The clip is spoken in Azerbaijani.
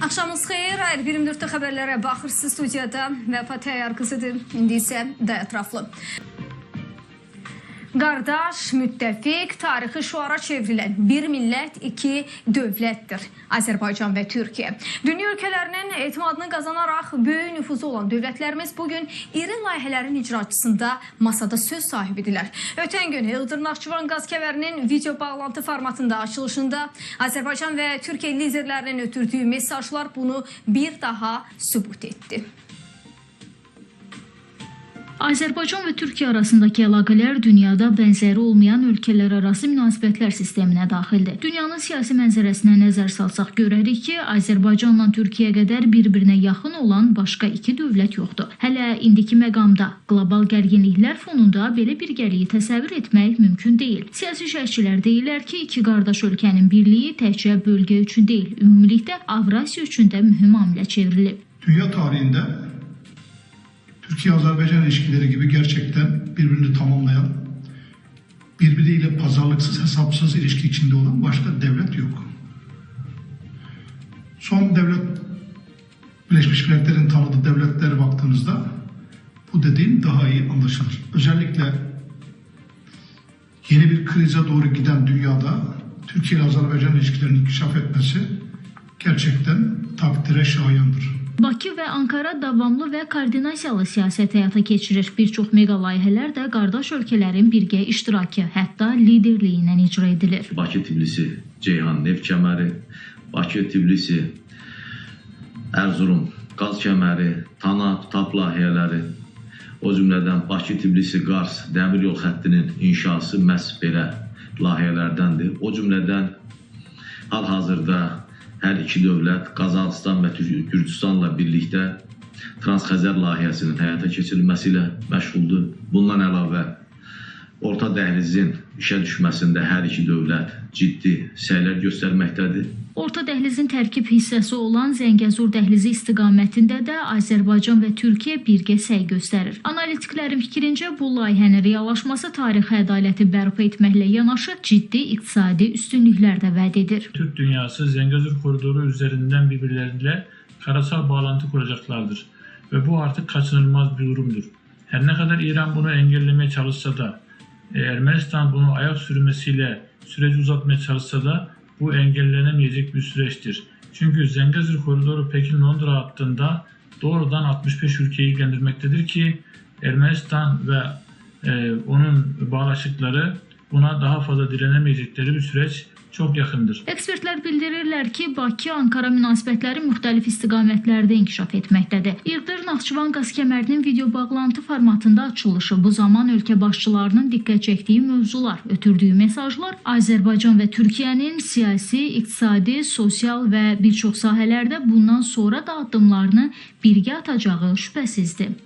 Axşamınız xeyir, Air 24'də xəbərlərə baxırsınız studiyada və Fatih qızıdır. İndi isə də ətraflı. Qardaş, müttəfiq, tarixi şuara çevrilən bir millət, iki dövlətdir. Azərbaycan və Türkiyə. Dünya ölkələrinin etimadını qazanaraq böyük nüfuzu olan dövlətlərimiz bugün iri layihələrin icraçısında masada söz sahibidirlər. Ötən gün İldırım Naxçıvan qaz kəmərinin video bağlantı formatında açılışında Azərbaycan və Türkiyə liderlərinin ötürdüyü mesajlar bunu bir daha sübut etdi. Azərbaycan və Türkiyə arasındakı əlaqələr dünyada bənzəri olmayan ölkələr arası münasibətlər sisteminə daxildir. Dünyanın siyasi mənzərəsinə nəzər salsaq görərik ki, Azərbaycanla Türkiyə qədər bir-birinə yaxın olan başqa iki dövlət yoxdur. Hələ indiki məqamda qlobal gərginliklər fonunda belə birgəliyi təsəvvür etmək mümkün deyil. Siyasi şərhçilər deyirlər ki, iki qardaş ölkənin birliyi təkcə bölgə üçün deyil, ümumilikdə Avrasiya üçün də mühüm amilə çevrilib. Dünya tarihində Türkiye-Azerbaycan ilişkileri gibi gerçekten birbirini tamamlayan, birbiriyle pazarlıksız, hesapsız ilişki içinde olan başka devlet yok. Son devlet, Birleşmiş Milletler'in tanıdığı devletlere baktığınızda bu dediğim daha iyi anlaşılır. Özellikle yeni bir krize doğru giden dünyada Türkiye ile Azerbaycan ilişkilerinin inkişaf etmesi gerçekten takdire şayandır. Bakı və Ankara davamlı və koordinasiyalı siyasət həyata keçirir. Bir çox mega layihələr də qardaş ölkələrin birgə iştirakı, hətta liderliyi ilə icra edilir. Bakı-Tbilisi Ceyhan neft kəməri, Bakı-Tbilisi Erzurum qaz kəməri, TANAP layihələri, o cümlədən Bakı-Tbilisi Qars dəmir yol xəttinin inşası məhz belə layihələrdəndir. O cümlədən hal-hazırda hər iki dövlət Qazaxıstan və Gürcüstanla birlikdə Transxəzər layihəsinin həyata keçirilməsi ilə məşğuldur. Bundan əlavə Orta Dəhlizin işə düşməsində hər iki dövlət ciddi səylər göstərməkdədir. Orta dəhlizin tərkib hissəsi olan Zəngəzur dəhlizi istiqamətində də Azərbaycan və Türkiyə birgə səy göstərir. Analitiklərin fikrincə bu layihənin reallaşması tarixi ədaləti bərpa etməklə yanaşı ciddi iqtisadi üstünlüklər də vəd edir. Türk dünyası Zəngəzur koridoru üzerinden birbirleriyle karasal bağlantı kuracaklardır ve bu artık kaçınılmaz bir durumdur. Her ne kadar İran bunu engellemeye çalışsa da, Ermənistan bunu ayak sürmesiyle süreci uzatmaya çalışsa da bu engellenemeyecek bir süreçtir. Çünkü Zəngəzur koridoru Pekin-Londra hattında doğrudan 65 ülkeyi ilgilendirmektedir ki Ermənistan ve onun bağlaşıkları buna daha fazla direnemeyecekleri bir süreç çox yaxındır. Ekspertlər bildirirlər ki, Bakı-Ankara münasibətləri müxtəlif istiqamətlərdə inkişaf etməkdədir. İldırım Naxçıvan qaz kəmərinin video bağlantı formatında açılışı bu zaman ölkə başçılarının diqqət çəkdiyi mövzular, ötürdüyü mesajlar Azərbaycan və Türkiyənin siyasi, iqtisadi, sosial və bir çox sahələrdə bundan sonra da addımlarını birgə atacağı şübhəsizdir.